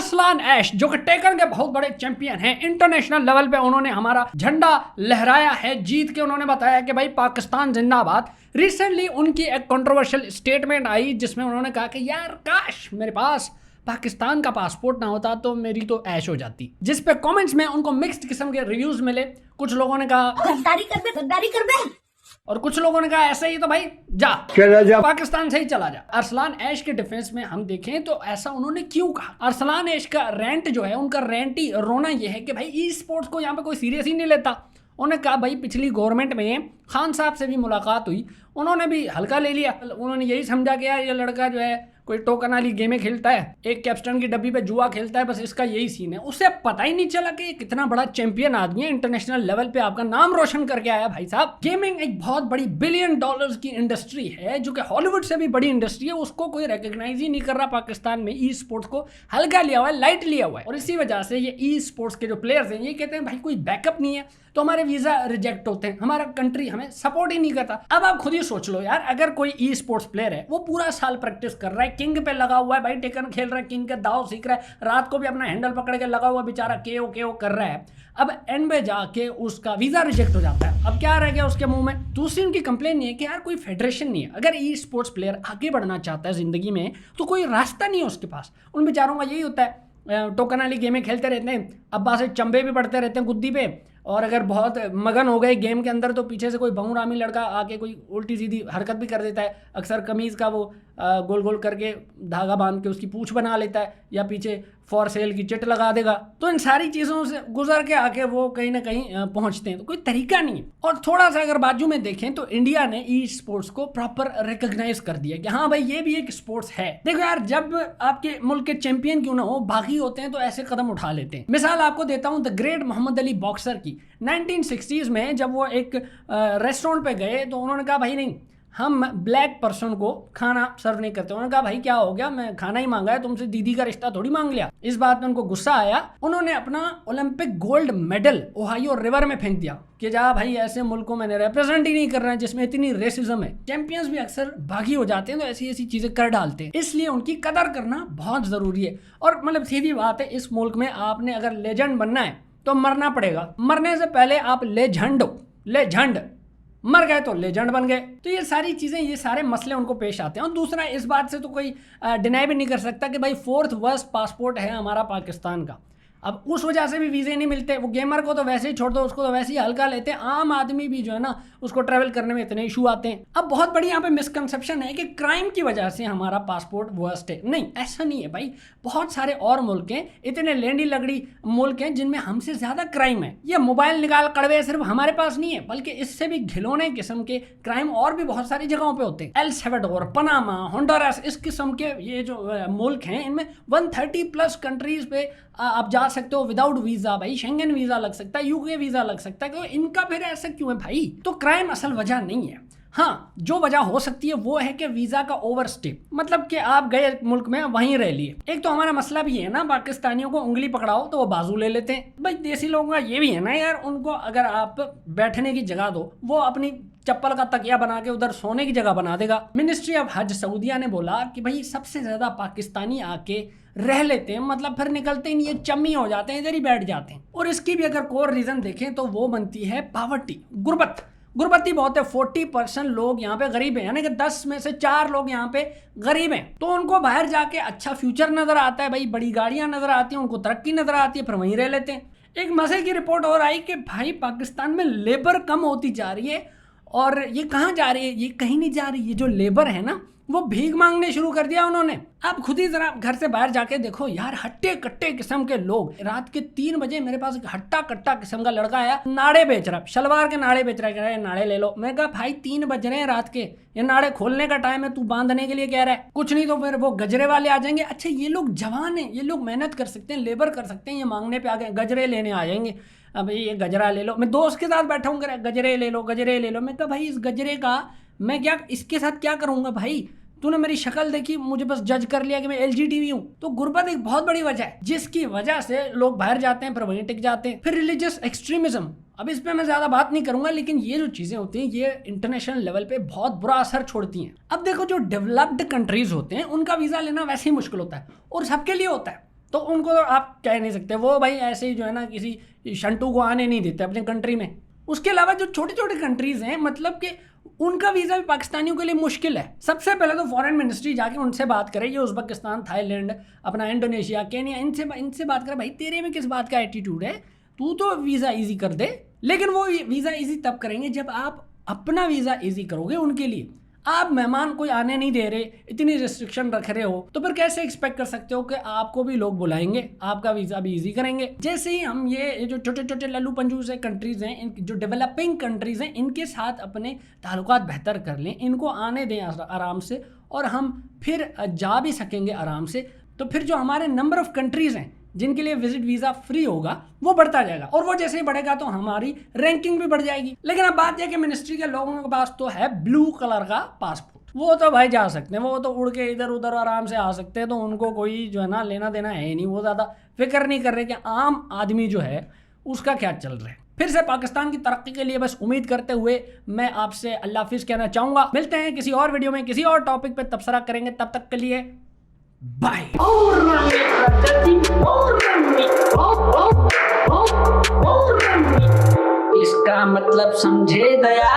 अरसलान ऐश जो कि टेकन के बहुत बड़े चैंपियन हैं, इंटरनेशनल लेवल पे उन्होंने हमारा झंडा लहराया है। जीत के उन्होंने बताया कि भाई पाकिस्तान जिंदाबाद। रिसेंटली उनकी एक कंट्रोवर्शियल स्टेटमेंट आई जिसमें उन्होंने कहा कि यार काश मेरे पास पाकिस्तान का पासपोर्ट ना होता तो मेरी तो ऐश हो जाती। जिस पे कमेंट्स में उनको मिक्स्ड किस्म के रिव्यूज मिले। कुछ लोगों ने कहा गद्दारी कर दे और कुछ लोगों ने कहा ऐसा ही तो भाई जा पाकिस्तान से ही चला जा। अरसलान ऐश के डिफेंस में हम देखें तो ऐसा उन्होंने क्यों कहा। अरसलान ऐश का रेंट जो है, उनका रेंट ही रोना ये है कि भाई ई स्पोर्ट्स को यहाँ पे कोई सीरियस ही नहीं लेता। उन्होंने कहा भाई पिछली गवर्नमेंट में खान साहब से भी मुलाकात हुई, उन्होंने भी हल्का ले लिया। उन्होंने यही समझा कि यार ये लड़का जो है कोई टोकन वाली गेमें खेलता है, एक कैप्स्टन की डब्बी पे जुआ खेलता है, बस इसका यही सीन है। उसे पता ही नहीं चला कि ये कितना बड़ा चैंपियन आदमी है, इंटरनेशनल लेवल पे आपका नाम रोशन करके आया भाई साहब। गेमिंग एक बहुत बड़ी $1 बिलियन की इंडस्ट्री है जो कि हॉलीवुड से भी बड़ी इंडस्ट्री है, उसको कोई रिकॉग्नाइज ही नहीं कर रहा। पाकिस्तान में ई स्पोर्ट्स को हल्का लिया हुआ है, लाइट लिया हुआ है, और इसी वजह से ये ई स्पोर्ट्स के जो प्लेयर्स हैं ये कहते हैं भाई कोई बैकअप नहीं है तो हमारे वीजा रिजेक्ट होते हैं, हमारा कंट्री हमें सपोर्ट ही नहीं करता। अब आप खुद ही सोच लो यार, अगर कोई ई स्पोर्ट्स प्लेयर है वो पूरा साल प्रैक्टिस कर रहा है, किंग पे लगा हुआ है भाई, टेकन खेल रहा है, किंग के दाव सीख रहा है, रात को भी अपना हैंडल पकड़ के लगा हुआ बेचारा के कर रहा है। अब एंड में जाके उसका वीजा रिजेक्ट हो जाता है, अब क्या रह गया उसके मुंह में। दूसरी उनकी कंप्लेन ये है कि यार कोई फेडरेशन नहीं है। अगर ई स्पोर्ट्स प्लेयर आगे बढ़ना चाहता है जिंदगी में तो कोई रास्ता नहीं है उसके पास। उन बेचारों का यही होता है, टोकन वाली गेमें खेलते रहते हैं, अब्बा से चंबे भी पड़ते रहते हैं गुद्दी पे, और अगर बहुत मगन हो गए गेम के अंदर तो पीछे से कोई बहुरामी लड़का आके कोई उल्टी सीधी हरकत भी कर देता है। अक्सर कमीज़ का वो गोल गोल करके धागा बांध के उसकी पूंछ बना लेता है, या पीछे फॉर सेल की चिट लगा देगा। तो इन सारी चीज़ों से गुजर के आके वो कहीं ना कहीं पहुंचते हैं, तो कोई तरीका नहीं है। और थोड़ा सा अगर बाजू में देखें तो इंडिया ने ई स्पोर्ट्स को प्रॉपर रिकॉग्नाइज कर दिया कि हाँ भाई ये भी एक स्पोर्ट्स है। देखो यार, जब आपके मुल्क के चैंपियन क्यों ना हो, बागी होते हैं तो ऐसे कदम उठा लेते हैं। मिसाल आपको देता हूँ the great Muhammad Ali boxer की। 1960s में जब वो एक रेस्टोरेंट पे गए तो उन्होंने कहा भाई नहीं, हम ब्लैक पर्सन को खाना सर्व नहीं करते। उन्होंने कहा भाई क्या हो गया, मैं खाना ही मांगा है, तुमसे दीदी का रिश्ता थोड़ी मांग लिया। इस बात में उनको गुस्सा आया, उन्होंने अपना Olympic gold medal Ohio river में फेंक दिया कि जा भाई ऐसे मुल्क को मैंने रिप्रेजेंट ही नहीं कर रहा है जिसमें इतनी रेसिज्म है। चैंपियंस भी अक्सर भागी हो जाते हैं तो ऐसी ऐसी चीजें कर डालते हैं, इसलिए उनकी कदर करना बहुत जरूरी है। और मतलब सीधी बात है, इस मुल्क में आपने अगर लेजेंड बनना है तो मरना पड़ेगा। मरने से पहले आप लेजेंड मर गए तो लेजेंड बन गए। तो ये सारी चीज़ें, ये सारे मसले उनको पेश आते हैं। और दूसरा, इस बात से तो कोई डिनाई भी नहीं कर सकता कि भाई 4th वर्स्ट पासपोर्ट है हमारा पाकिस्तान का। अब उस वजह से भी वीज़े नहीं मिलते। वो गेमर को तो वैसे ही छोड़ दो, उसको तो वैसे ही हल्का लेते हैं। आम आदमी भी जो है ना उसको ट्रैवल करने में इतने इशू आते हैं। अब बहुत बड़ी यहाँ पे मिसकंसेप्शन है कि क्राइम की वजह से हमारा पासपोर्ट वर्स्ट है। नहीं, ऐसा नहीं है भाई। बहुत सारे और मुल्क हैं, इतने लेंडी लगड़ी मुल्क हैं जिनमें हमसे ज़्यादा क्राइम है। ये मोबाइल निकाल कड़वे सिर्फ हमारे पास नहीं है, बल्कि इससे भी घिनौने किस्म के क्राइम और भी बहुत सारी जगहों पर होते हैं। एल सल्वाडोर, पनामा, होंडुरास, इस किस्म के ये जो मुल्क हैं इनमें 130+ कंट्रीज पे आप जा सकते हो विदाउट वीजा। भाई शेंगन वीजा लग सकता है, यूके वीजा लग सकता है, इनका फिर ऐसा क्यों है भाई। तो क्राइम असल वजह नहीं है। हाँ, जो वजह हो सकती है वो है कि वीजा का ओवरस्टे, मतलब कि आप गए मुल्क में वहीं रह लिए। एक तो हमारा मसला भी है ना, पाकिस्तानियों को उंगली पकड़ाओ तो वो बाजू ले लेते हैं। भाई देसी लोगों का ये भी है ना यार, उनको अगर आप बैठने की जगह दो वो अपनी चप्पल का तकिया बना के उधर सोने की जगह बना देगा। मिनिस्ट्री ऑफ हज सऊदिया ने बोला कि भाई सबसे ज्यादा पाकिस्तानी आके रह लेते हैं, मतलब फिर निकलते ही नहीं, ये चम्मी हो जाते हैं, इधर ही बैठ जाते हैं। और इसकी भी अगर कोर रीजन देखें तो वो बनती है पावर्टी, गुर्बती बहुत है। 40% लोग यहाँ पे गरीब हैं, यानी कि 10 में से 4 लोग यहाँ पे गरीब हैं। तो उनको बाहर जाके अच्छा फ्यूचर नजर आता है, भाई बड़ी गाड़ियां नजर आती हैं, उनको तरक्की नजर आती है, फिर वहीं रह लेते हैं। एक मजे की रिपोर्ट और आई कि भाई पाकिस्तान में लेबर कम होती जा रही है, और ये कहाँ जा रही है, ये कहीं नहीं जा रही। ये जो लेबर है ना वो भीख मांगने शुरू कर दिया उन्होंने। आप खुद ही जरा घर से बाहर जाके देखो यार, हट्टे कट्टे किस्म के लोग। रात के 3 बजे मेरे पास एक हट्टा कट्टा किस्म का लड़का आया, नाड़े बेच रहा, शलवार के नाड़े बेच रहा है, कह रहा है नाड़े ले लो। मैं कहा भाई 3 बज रहे हैं रात के, ये नाड़े खोलने का टाइम है, तू बांधने के लिए कह रहा है। कुछ नहीं तो फिर वो गजरे वाले आ जाएंगे। अच्छा, ये लोग जवान हैं, ये लोग मेहनत कर सकते हैं, लेबर कर सकते हैं, ये मांगने पे आ गए, गजरे लेने आ जाएंगे। अब ये गजरा ले लो। मैं दोस्त के साथ बैठा हूँ, गजरे ले लो, गजरे ले लो। मैं कहा भाई इस गजरे का मैं क्या, इसके साथ क्या करूँगा भाई, तूने मेरी शक्ल देखी, मुझे बस जज कर लिया कि मैं LGTB हूँ। तो गुर्बत एक बहुत बड़ी वजह है जिसकी वजह से लोग बाहर जाते हैं, फिर वहीं टिक जाते हैं। फिर रिलीजियस एक्सट्रीमिज्म, अब इस पे मैं ज्यादा बात नहीं करूंगा, लेकिन ये जो चीजें होती हैं ये इंटरनेशनल लेवल पे बहुत बुरा असर छोड़ती हैं। अब देखो, जो डेवलप्ड कंट्रीज होते हैं उनका वीजा लेना वैसे ही मुश्किल होता है, और सबके लिए होता है। तो उनको तो आप कह नहीं सकते, वो भाई ऐसे ही जो है ना किसी शंटू को आने नहीं देते अपने कंट्री में। उसके अलावा जो छोटे छोटे कंट्रीज हैं, मतलब कि उनका वीज़ा भी पाकिस्तानियों के लिए मुश्किल है। सबसे पहले तो फॉरेन मिनिस्ट्री जाके उनसे बात करे, ये उज़्बेकिस्तान, थाईलैंड, अपना इंडोनेशिया, केन्या, इनसे बात करे, भाई तेरे में किस बात का एटीट्यूड है, तू तो वीज़ा ईजी कर दे। लेकिन वो वीज़ा ईजी तब करेंगे जब आप अपना वीज़ा ईजी करोगे उनके लिए। आप मेहमान कोई आने नहीं दे रहे, इतनी रिस्ट्रिक्शन रख रहे हो, तो फिर कैसे एक्सपेक्ट कर सकते हो कि आपको भी लोग बुलाएंगे, आपका वीज़ा भी इजी करेंगे। जैसे ही हम ये जो छोटे छोटे लल्लू पंजू से कंट्रीज़ हैं, जो डेवलपिंग कंट्रीज़ हैं, इनके साथ अपने ताल्लुकात बेहतर कर लें, इनको आने दें आराम से, और हम फिर जा भी सकेंगे आराम से। तो फिर जो हमारे नंबर ऑफ़ कंट्रीज़ हैं जिनके लिए विजिट वीज़ा फ्री होगा, वो बढ़ता जाएगा, और वो जैसे ही बढ़ेगा तो हमारी रैंकिंग भी बढ़ जाएगी। लेकिन अब बात यह कि मिनिस्ट्री के लोगों के पास तो है ब्लू कलर का पासपोर्ट, वो तो भाई जा सकते हैं, वो तो उड़ के इधर उधर आराम से आ सकते हैं, तो उनको कोई जो है ना लेना देना है ही नहीं, वो ज़्यादा फिक्र नहीं कर रहे कि आम आदमी जो है उसका क्या चल रहा है। फिर से पाकिस्तान की तरक्की के लिए बस उम्मीद करते हुए मैं आपसे अल्लाह हाफिज़ कहना चाहूँगा। मिलते हैं किसी और वीडियो में किसी और टॉपिक पर तबसरा करेंगे, तब तक के लिए बाय। इसका मतलब समझे गया।